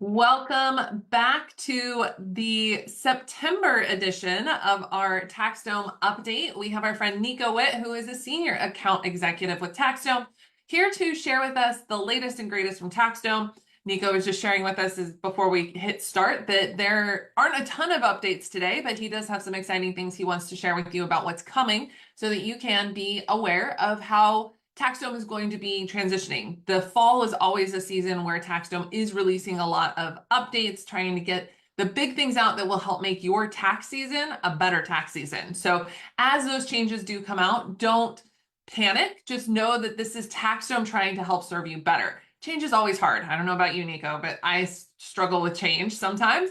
Welcome back to the September edition of our Taxdome update. We have our friend Nico Witt, who is a senior account executive with Taxdome, here to share with us the latest and greatest from Taxdome. Nico was just sharing with us before we hit start that there aren't a ton of updates today, but he does have some exciting things he wants to share with you about what's coming so that you can be aware of how Taxdome is going to be transitioning. The fall is always a season where Taxdome is releasing a lot of updates, trying to get the big things out that will help make your tax season a better tax season. So as those changes do come out, don't panic. Just know that this is Taxdome trying to help serve you better. Change is always hard. I don't know about you, Nico, but I struggle with change sometimes.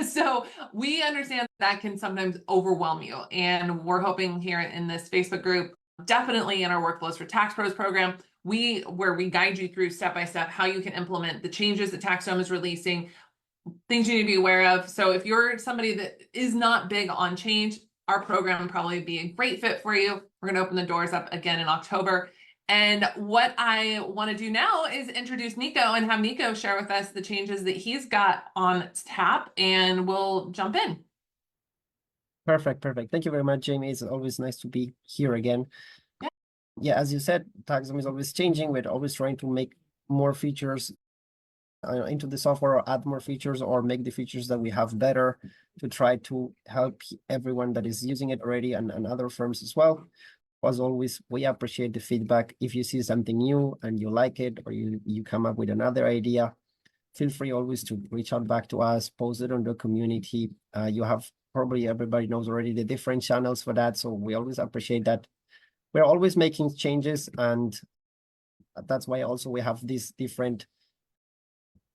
So we understand that can sometimes overwhelm you. And we're hoping here in this Facebook group, definitely in our Workflows for Tax Pros program, where we guide you through step by step how you can implement the changes that Taxdome is releasing, things you need to be aware of. So if you're somebody that is not big on change, our program would probably be a great fit for you. We're going to open the doors up again in October. And what I want to do now is introduce Nico and have Nico share with us the changes that he's got on tap, and we'll jump in. Perfect. Thank you very much, Jamie. It's always nice to be here again. Yeah, as you said, Taxdome is always changing. We're always trying to make more features into the software, or add more features, or make the features that we have better to try to help everyone that is using it already, and other firms as well. As always, we appreciate the feedback. If you see something new and you like it, or you come up with another idea, feel free always to reach out back to us, post it on the community. You have probably everybody knows already the different channels for that. So we always appreciate that. We're always making changes, and that's why also we have these different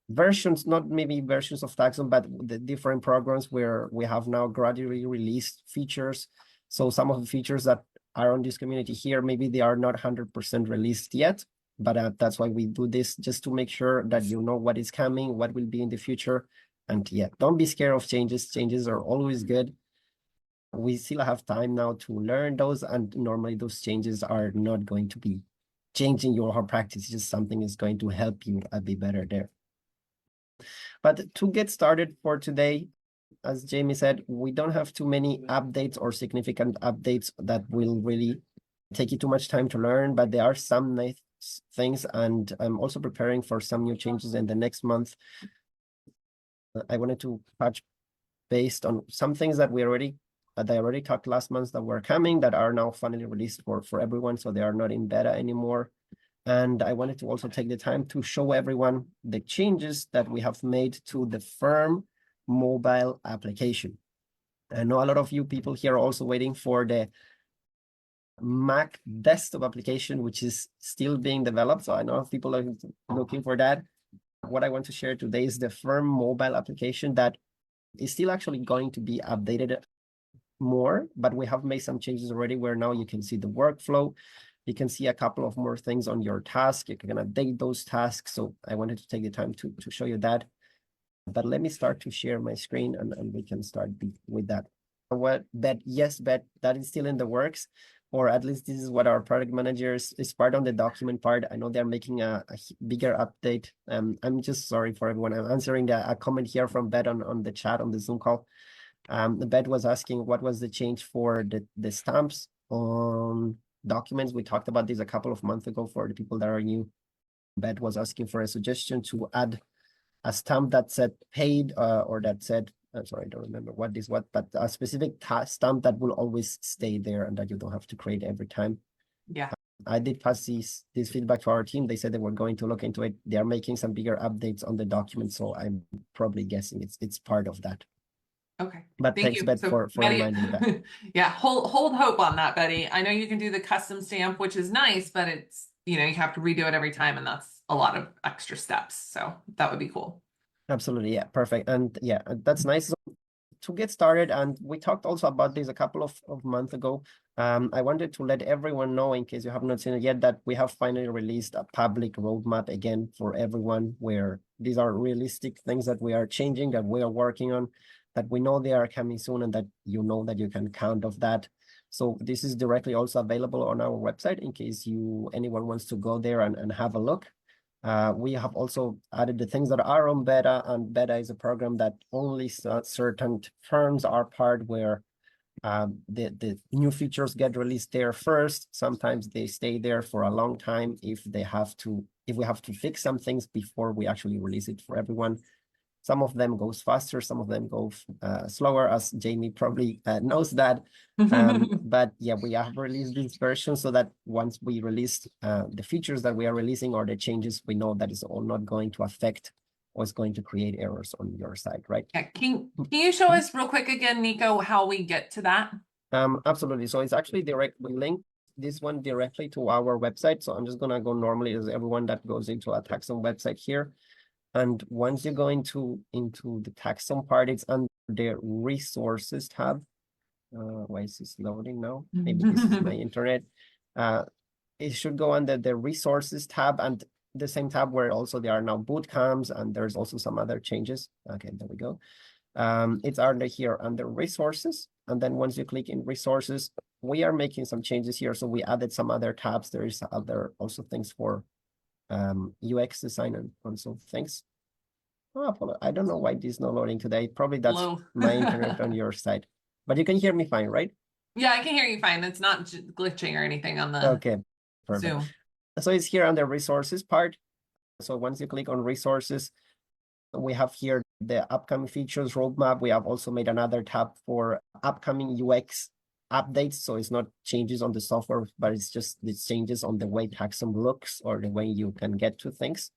versions, not maybe versions of Taxdome, but the different programs where we have now gradually released features. So some of the features that are on this community here, maybe they are not 100% released yet, but that's why we do this, just to make sure that you know what is coming, what will be in the future. And yeah, don't be scared of changes. Changes are always good. We still have time now to learn those, and normally those changes are not going to be changing your whole practice. Just something is going to help you be better there. But to get started for today, as Jamie said, we don't have too many updates or significant updates that will really take you too much time to learn, but there are some nice things, and I'm also preparing for some new changes in the next month. I wanted to touch based on some things that I already talked last month that were coming, that are now finally released for everyone, so they are not in beta anymore. And I wanted to also take the time to show everyone the changes that we have made to the firm mobile application. I know a lot of you people here are also waiting for the Mac desktop application, which is still being developed. So I know people are looking for that. What I want to share today is the firm mobile application that is still actually going to be updated more, but we have made some changes already, where now you can see the workflow. You can see a couple of more things on your task. You can update those tasks. So I wanted to take the time to show you that. But let me start to share my screen, and we can start with that. But that is still in the works, or at least this is what our product managers is part on the document part. I know they're making a bigger update. I'm just sorry for everyone. I'm answering a comment here from Bet on the chat on the Zoom call. Bet was asking what was the change for the stamps on documents. We talked about this a couple of months ago for the people that are new. Bet was asking for a suggestion to add a stamp that said paid, or that said, I'm sorry, I don't remember what this was, but a specific stamp that will always stay there and that you don't have to create every time. Yeah. I did pass this feedback to our team. They said they were going to look into it. They are making some bigger updates on the document, so I'm probably guessing it's part of that. Okay. But thanks, Bet, for reminding that. Yeah, hold hope on that, Betty. I know you can do the custom stamp, which is nice, but it's, you have to redo it every time, and that's a lot of extra steps. So that would be cool. Absolutely. Yeah, perfect. And yeah, that's nice. So to get started, and we talked also about this a couple of months ago, I wanted to let everyone know, in case you have not seen it yet, that we have finally released a public roadmap again for everyone, where these are realistic things that we are changing, that we are working on, that we know they are coming soon, and that you know that you can count of that. So this is directly also available on our website in case anyone wants to go there and have a look. We have also added the things that are on beta, and beta is a program that only certain firms are part where the new features get released there first. Sometimes they stay there for a long time if we have to fix some things before we actually release it for everyone. Some of them goes faster, some of them go slower, as Jamie probably knows that. But yeah, we have released this version so that once we release the features that we are releasing or the changes, we know that it's all not going to affect or it's going to create errors on your side, right? Yeah, can you show us real quick again, Nico, how we get to that? Absolutely. So it's actually direct. We link this one directly to our website. So I'm just gonna go normally as everyone that goes into a Taxdome website here. And once you go into the Taxdome part, it's under the resources tab. Why is this loading now? Maybe this is my internet. It should go under the resources tab, and the same tab where also there are now boot camps, and there's also some other changes. Okay, there we go. It's under here under resources. And then once you click in resources, we are making some changes here. So we added some other tabs. There is other also things for UX design and also things. Oh, I don't know why this is not loading today. Probably that's my internet on your side. But you can hear me fine, right? Yeah, I can hear you fine. It's not glitching or anything on the okay, perfect. Zoom. So it's here on the resources part. So once you click on resources, we have here the upcoming features roadmap. We have also made another tab for upcoming UX updates. So it's not changes on the software, but it's just the changes on the way Taxdome looks or the way you can get to things.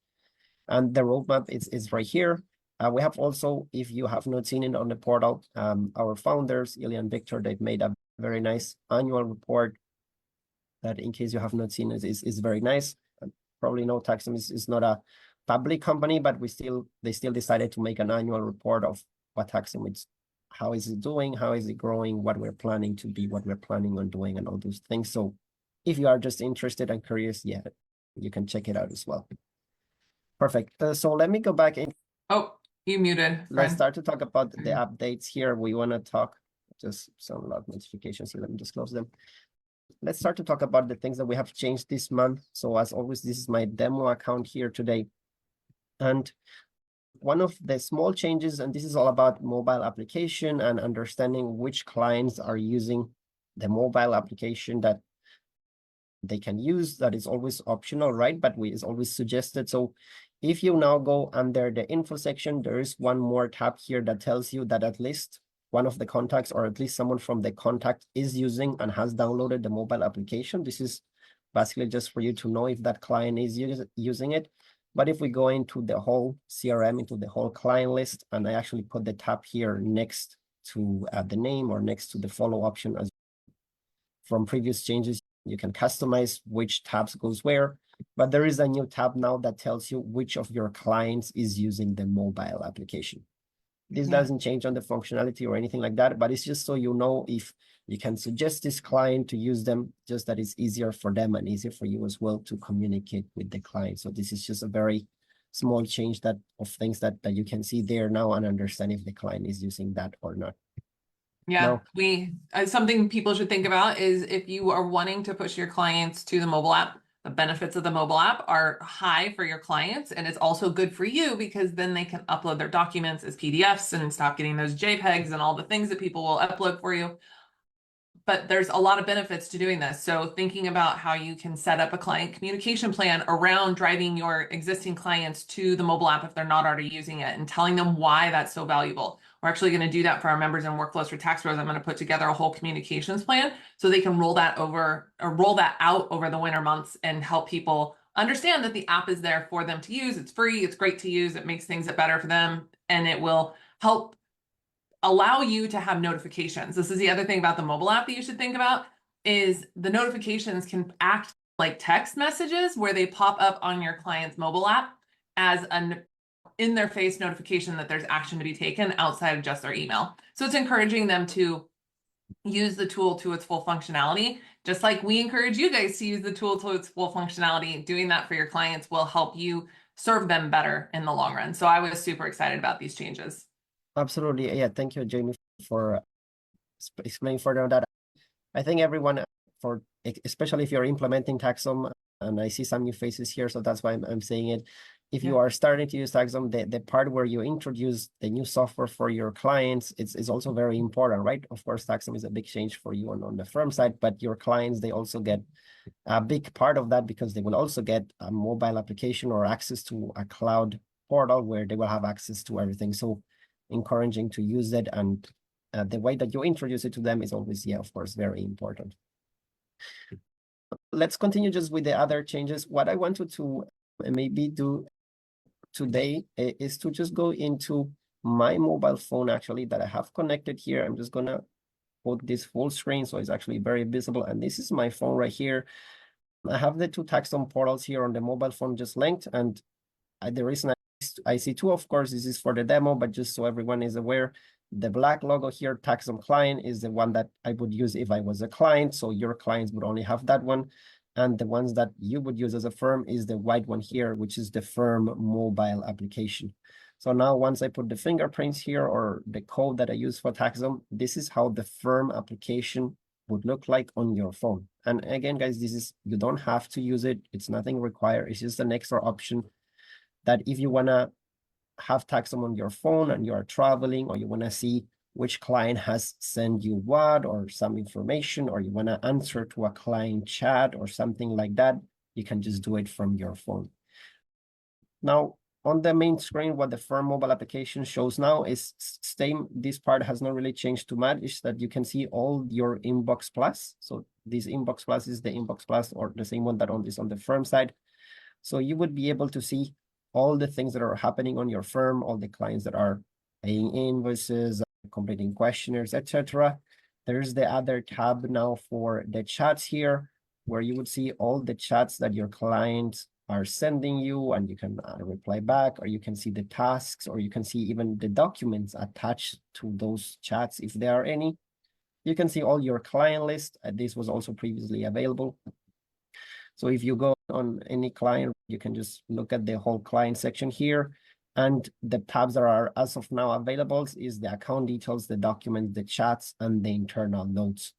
And the roadmap is right here. We have also, if you have not seen it on the portal, our founders, Ilya and Victor, they've made a very nice annual report that, in case you have not seen it, is very nice. Probably know Taxdome is not a public company, but they still decided to make an annual report of what Taxdome is, how is it doing, how is it growing, what we're planning to be, what we're planning on doing, and all those things. So if you are just interested and curious, yeah, you can check it out as well. Perfect. So let me go back in. Oh, you muted. Let's start to talk about the updates here. We want to talk just some log notifications here. Let me just close them. Let's start to talk about the things that we have changed this month. So as always, this is my demo account here today. And one of the small changes, and this is all about mobile application and understanding which clients are using the mobile application that they can use. That is always optional, right? But is always suggested. So if you now go under the info section, there is one more tab here that tells you that at least one of the contacts, or at least someone from the contact, is using and has downloaded the mobile application. This is basically just for you to know if that client is using it. But if we go into the whole CRM, into the whole client list, and I actually put the tab here next to the name or next to the follow option, as from previous changes, you can customize which tabs goes where. But there is a new tab now that tells you which of your clients is using the mobile application. This doesn't change on the functionality or anything like that, but it's just so you know if you can suggest this client to use them, just that it's easier for them and easier for you as well to communicate with the client. So this is just a very small change of things that you can see there now and understand if the client is using that or not. Yeah, something people should think about is if you are wanting to push your clients to the mobile app, the benefits of the mobile app are high for your clients, and it's also good for you because then they can upload their documents as PDFs and stop getting those JPEGs and all the things that people will upload for you. But there's a lot of benefits to doing this. So thinking about how you can set up a client communication plan around driving your existing clients to the mobile app if they're not already using it, and telling them why that's so valuable. We're actually going to do that for our members and workflows for tax pros. I'm going to put together a whole communications plan so they can roll that out over the winter months and help people understand that the app is there for them to use. It's free. It's great to use. It makes things better for them, and it will help allow you to have notifications. This is the other thing about the mobile app that you should think about, is the notifications can act like text messages where they pop up on your client's mobile app as an in their face notification that there's action to be taken outside of just their email. So it's encouraging them to use the tool to its full functionality, just like we encourage you guys to use the tool to its full functionality. Doing that for your clients will help you serve them better in the long run. So I was super excited about these changes. Absolutely. Yeah, thank you, Jamie, for explaining further on that. I think everyone, especially if you're implementing Taxdome and I see some new faces here, so that's why I'm saying it. If you Yeah. are starting to use Taxdome, the part where you introduce the new software for your clients, it's also very important, right? Of course, Taxdome is a big change for you on the firm side, but your clients, they also get a big part of that because they will also get a mobile application or access to a cloud portal where they will have access to everything. So encouraging to use it, and the way that you introduce it to them is always, yeah, of course, very important. Let's continue just with the other changes. What I wanted to maybe do today is to just go into my mobile phone actually that I have connected here. I'm just gonna put this full screen so it's actually very visible. And this is my phone right here. I have the two Taxdome portals here on the mobile phone just linked. And the reason I see two, of course, this is for the demo, but just so everyone is aware, the black logo here, Taxdome client, is the one that I would use if I was a client. So your clients would only have that one. And the ones that you would use as a firm is the white one here, which is the firm mobile application. So now once I put the fingerprints here or the code that I use for Taxdome, this is how the firm application would look like on your phone. And again, guys, this is, you don't have to use it. It's nothing required. It's just an extra option that if you want to have Taxdome on your phone and you are traveling, or you want to see which client has sent you what or some information, or you want to answer to a client chat or something like that, you can just do it from your phone. Now, on the main screen, what the firm mobile application shows now is same. This part has not really changed too much, is that you can see all your Inbox Plus. So this Inbox Plus is the Inbox Plus, or the same one that is on the firm side. So you would be able to see all the things that are happening on your firm, all the clients that are paying invoices, completing questionnaires, etc. There's the other tab now for the chats here, where you would see all the chats that your clients are sending you, and you can reply back, or you can see the tasks, or you can see even the documents attached to those chats if there are any. You can see all your client list. This was also previously available. So if you go on any client, you can just look at the whole client section here. And the tabs that are as of now available is the account details, the documents, the chats, and the internal notes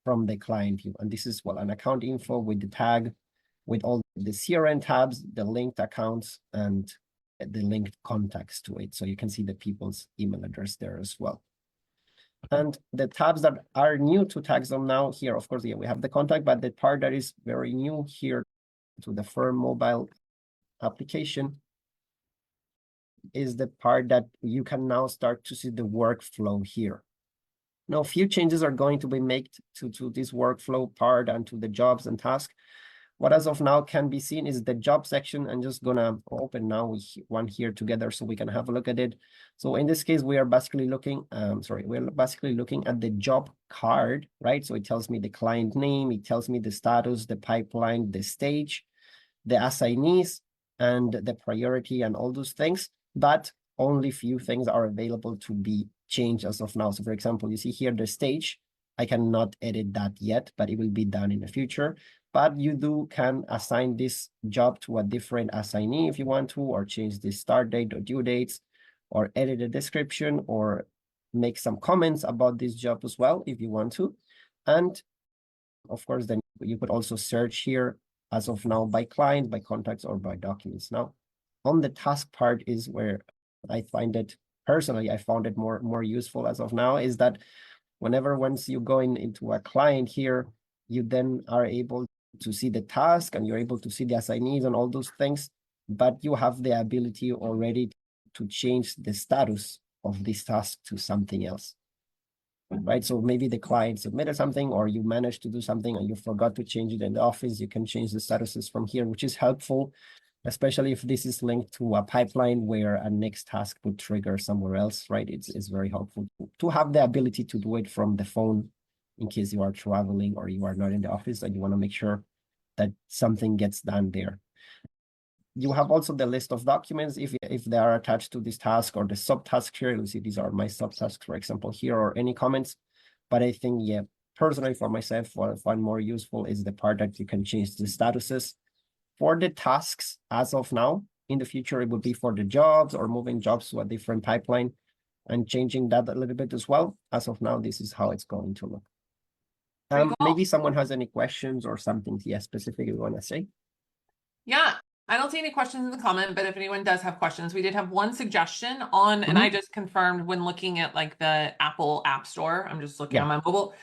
from the client view. And this is, well, an account info with the tag, with all the CRM tabs, the linked accounts, and the linked contacts to it. So you can see the people's email address there as well. And the tabs that are new to Taxdome now here, of course, yeah, we have the contact, but the part that is very new here to the firm mobile application is the part that you can now start to see the workflow here. Now, a few changes are going to be made to this workflow part and to the jobs and tasks. What as of now can be seen is the job section. I'm just gonna open now one here together so we can have a look at it. So in this case, we are basically looking, we're basically looking at the job card, right? So it tells me the client name, it tells me the status, the pipeline, the stage, the assignees, and the priority and all those things, but only few things are available to be changed as of now. So for example, you see here the stage. I cannot edit that yet, but it will be done in the future. But you can assign this job to a different assignee if you want to, or change the start date or due dates, or edit the description, or make some comments about this job as well if you want to. And of course, then you could also search here as of now by client, by contacts, or by documents. Now, on the task part is where I find it, personally, I found it more useful as of now, is that once you go into a client here, you then are able to see the task, and you're able to see the assignees and all those things, but you have the ability already to change the status of this task to something else, right? So maybe the client submitted something, or you managed to do something and you forgot to change it in the office. You can change the statuses from here, which is helpful, especially if this is linked to a pipeline where a next task would trigger somewhere else, right? It's very helpful to have the ability to do it from the phone in case you are traveling or you are not in the office and you want to make sure that something gets done there. You have also the list of documents if they are attached to this task, or the subtasks here. You see, these are my subtasks, for example, here, or any comments. But I think, yeah, personally for myself, what I find more useful is the part that you can change the statuses for the tasks as of now. In the future, it would be for the jobs or moving jobs to a different pipeline and changing that a little bit as well. As of now, this is how it's going to look. Maybe someone has any questions or something, yeah, specific you want to say? Yeah, I don't see any questions in the comment, but if anyone does have questions, we did have one suggestion on, and I Mhm. just confirmed when looking at like the Apple App Store. I'm just looking Yeah. on my mobile.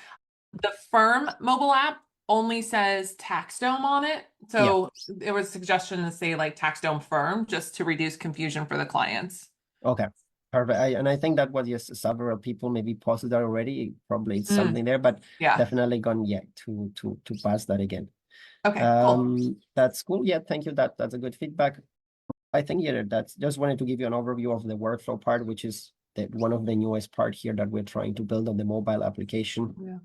The Firm mobile app only says Taxdome on it. Yeah. So it was a suggestion to say like Taxdome Firm just to reduce confusion for the clients. Okay. Perfect. And I think that what yes, several people maybe posted that already. Probably it's Mm, something there, but yeah. definitely gone yet to pass that again. Okay, cool. That's cool. Yeah, thank you. That's a good feedback. I think yeah, that's just wanted to give you an overview of the workflow part, which is one of the newest part here that we're trying to build on the mobile application. Yeah.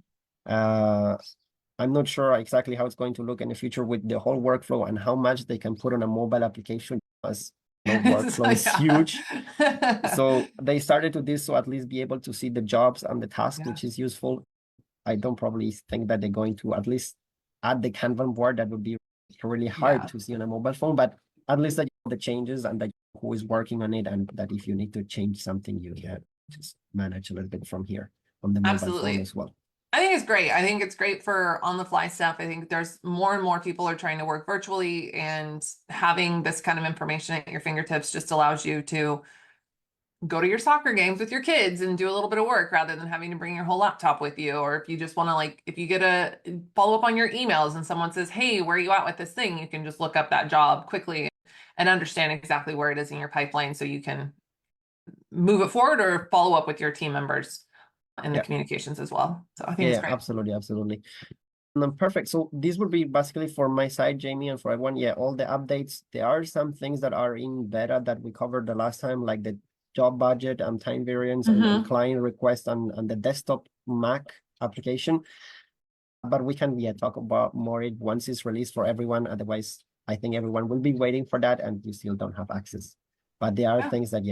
Uh, I'm not sure exactly how it's going to look in the future with the whole workflow and how much they can put on a mobile application, as So, workflow is yeah. huge. So they started to this so at least be able to see the jobs and the task, Yeah. which is useful. I don't probably think that they're going to at least add the Kanban board. That would be really hard Yeah. to see on a mobile phone, but at least that the changes and that who is working on it, and that if you need to change something, you can just manage a little bit from here on the mobile phone Absolutely. as well. I think it's great. I think it's great for on the fly stuff. I think there's more and more people are trying to work virtually, and having this kind of information at your fingertips just allows you to go to your soccer games with your kids and do a little bit of work rather than having to bring your whole laptop with you. Or if you just want to like, if you get a follow up on your emails and someone says, "Hey, where are you at with this thing?" You can just look up that job quickly and understand exactly where it is in your pipeline so you can move it forward or follow up with your team members in the Yeah, communications as well. So I think yeah, it's yeah, great. absolutely, absolutely. Perfect. So this would be basically for my side, Jamie, and for everyone. Yeah, all the updates. There are some things that are in beta that we covered the last time, like the job budget and time variance and Mm-hmm. client request and the desktop Mac application. But we can talk about more it once it's released for everyone. Otherwise, I think everyone will be waiting for that, and you still don't have access. But there are Yeah, things that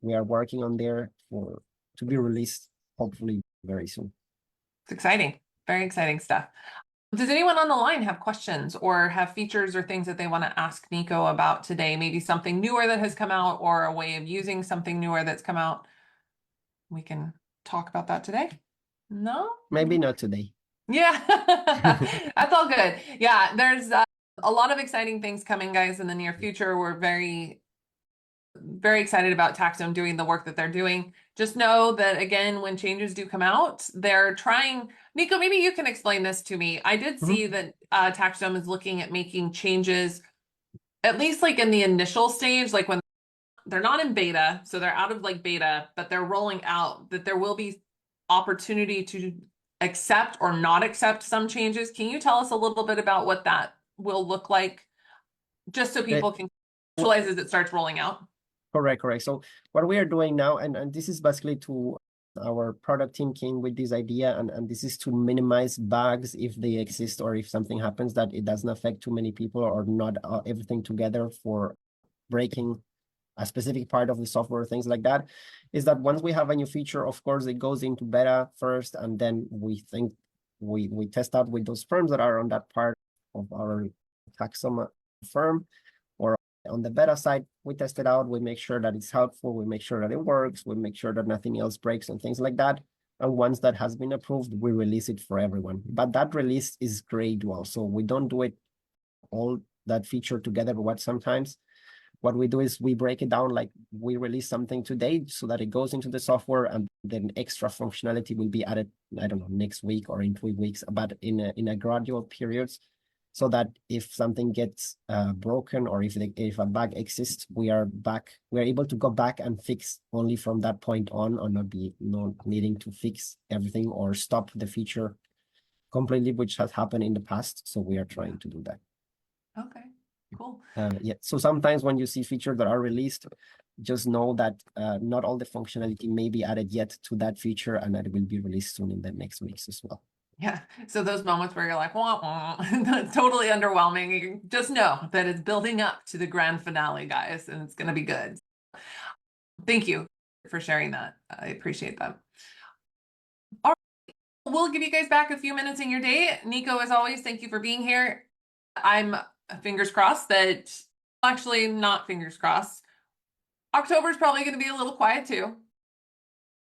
we are working on there for to be released hopefully very soon. it's exciting. Very exciting stuff. Does anyone on the line have questions or have features or things that they want to ask Nico about today? Maybe something newer that has come out or a way of using something newer that's come out. We can talk about that today. No? Maybe not today. Yeah, that's all good. Yeah, there's a lot of exciting things coming, guys, in the near future. We're very excited about Taxdome doing the work that they're doing. Just know that again, when changes do come out, they're trying. Nico, maybe you can explain this to me. I did see Mhm. that Taxdome is looking at making changes, at least like in the initial stage, like when they're not in beta, so they're out of like beta, but they're rolling out that there will be opportunity to accept or not accept some changes. Can you tell us a little bit about what that will look like, just so Eh, people can visualize as it starts rolling out? Correct, correct. So what we are doing now, and this is basically to our product team came with this idea, and this is to minimize bugs if they exist or if something happens that it doesn't affect too many people or not everything together for breaking a specific part of the software, things like that, is that once we have a new feature, of course, it goes into beta first, and then we think we test out with those firms that are on that part of our taxon firm or on the beta side, we test it out, we make sure that it's helpful, we make sure that it works, we make sure that nothing else breaks and things like that. And once that has been approved, we release it for everyone. But that release is gradual. So we don't do it all that feature together, but sometimes what we do is we break it down, like we release something today so that it goes into the software and then extra functionality will be added, I don't know, next week or in 2 weeks, but in a gradual periods, so that if something gets broken or if a bug exists, we are able to go back and fix only from that point on, or not needing to fix everything or stop the feature completely, which has happened in the past. So we are trying to do that. Okay, cool. Yeah, so sometimes when you see features that are released, just know that not all the functionality may be added yet to that feature, and that it will be released soon in the next weeks as well. Yeah. So those moments where you're like, wah, wah, that's totally underwhelming. You just know that it's building up to the grand finale, guys, and it's going to be good. Thank you for sharing that. I appreciate that. All right. We'll give you guys back a few minutes in your day. Nico, as always, thank you for being here. I'm fingers crossed that, actually, not fingers crossed. October is probably going to be a little quiet too.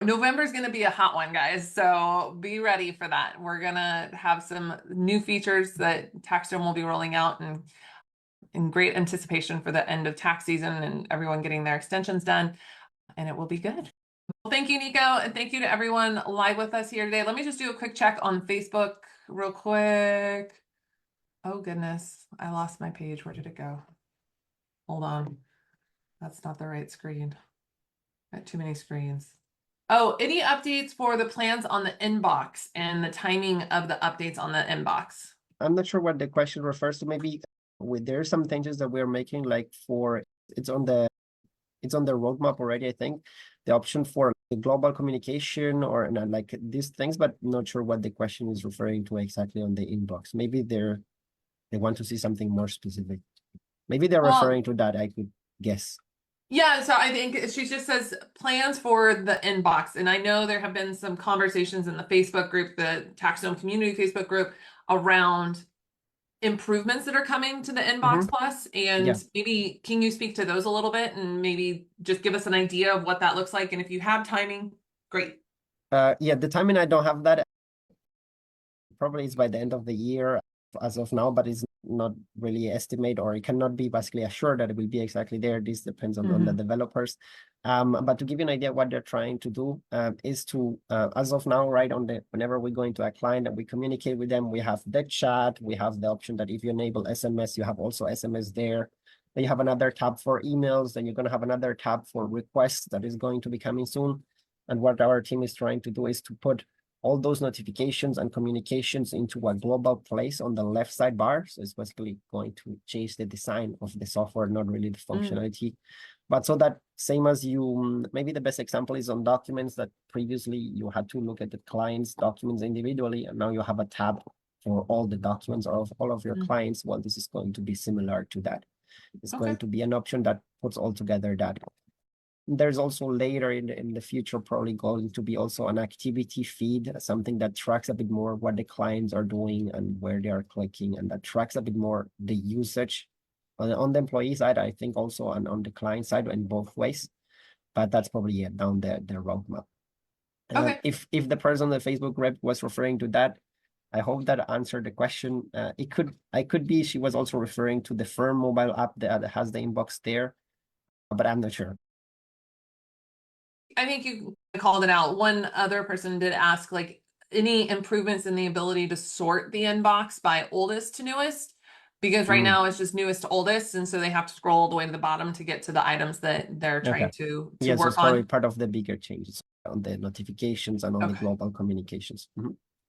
November is going to be a hot one, guys. So be ready for that. We're going to have some new features that Taxdome will be rolling out, and in great anticipation for the end of tax season and everyone getting their extensions done, and it will be good. Well, thank you, Nico, and thank you to everyone live with us here today. Let me just do a quick check on Facebook real quick. Oh goodness, I lost my page. Where did it go? Hold on. That's not the right screen. Got too many screens. Oh, any updates for the plans on the inbox and the timing of the updates on the inbox? I'm not sure what the question refers to. Maybe there are some changes that we're making, like for it's on the roadmap already, I think. The option for the global communication or like these things, but not sure what the question is referring to exactly on the inbox. Maybe they want to see something more specific. Maybe they're referring to that, I could guess. Yeah, so I think she just says plans for the inbox. And I know there have been some conversations in the Facebook group, the Taxdome community Facebook group, around improvements that are coming to the inbox plus. And Yeah. maybe can you speak to those a little bit and maybe just give us an idea of what that looks like? And if you have timing, great. Yeah, the timing, I don't have that. Probably it's by the end of the year as of now, but it's not really estimate, or it cannot be basically assured that it will be exactly there. This depends on the developers. But to give you an idea, what they're trying to do is to, as of now, right, whenever we go into a client and we communicate with them, we have the chat, we have the option that if you enable SMS, you have also SMS there. Then you have another tab for emails, then you're going to have another tab for requests that is going to be coming soon. And what our team is trying to do is to put all those notifications and communications into a global place on the left sidebar. So it's basically going to change the design of the software, not really the functionality. But so that same as you, maybe the best example is on documents that previously you had to look at the client's documents individually, and now you have a tab for all the documents of all of your clients. Well, this is going to be similar to that. It's going to be an option that puts all together that. There's also later in the future probably going to be also an activity feed, something that tracks a bit more what the clients are doing and where they are clicking, and that tracks a bit more the usage on the employee side, I think also, and on the client side in both ways. But that's probably down the roadmap. If the person on the Facebook group was referring to that, I hope that answered the question. I could be she was also referring to the firm mobile app that has the inbox there, but I'm not sure. I think you called it out. One other person did ask, like, any improvements in the ability to sort the inbox by oldest to newest, because right now it's just newest to oldest, and so they have to scroll all the way to the bottom to get to the items that they're trying to yes, work it's probably on. part of the bigger changes on the notifications and on the global communications.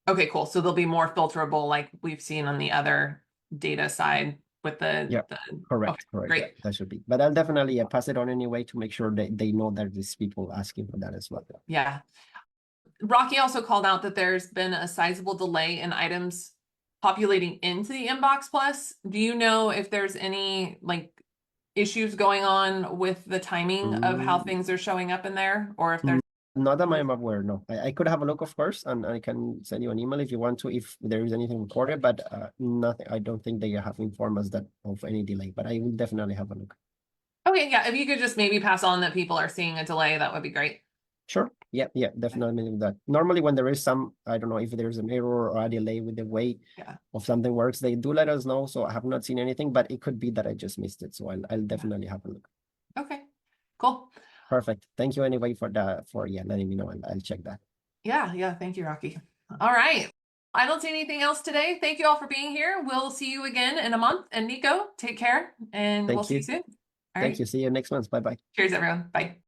Okay, cool. So they'll be more filterable, like we've seen on the other data side with the correct. great. Yeah, that should be. But I'll definitely pass it on anyway to make sure that they know that there's people asking for that as well. Yeah. Rocky also called out that there's been a sizable delay in items populating into the inbox plus. Do you know if there's any like issues going on with the timing of how things are showing up in there, or if there's not that I'm aware, no. I could have a look, of course, and I can send you an email if you want to, if there is anything recorded, but nothing. I don't think they have informed us that of any delay, but I will definitely have a look. Okay, yeah, if you could just maybe pass on that people are seeing a delay, that would be great. Sure. Yeah, definitely do that. Normally when there is some, I don't know if there's an error or a delay with the way of something works, they do let us know. So I have not seen anything, but it could be that I just missed it. So I'll definitely have a look. Okay, cool. Perfect. Thank you anyway for letting me know, and I'll check that. Yeah. Thank you, Rocky. All right. I don't see anything else today. Thank you all for being here. We'll see you again in a month. And Nico, take care, and we'll see you soon. Thank you. See you next month. Bye-bye. Cheers, everyone. Bye.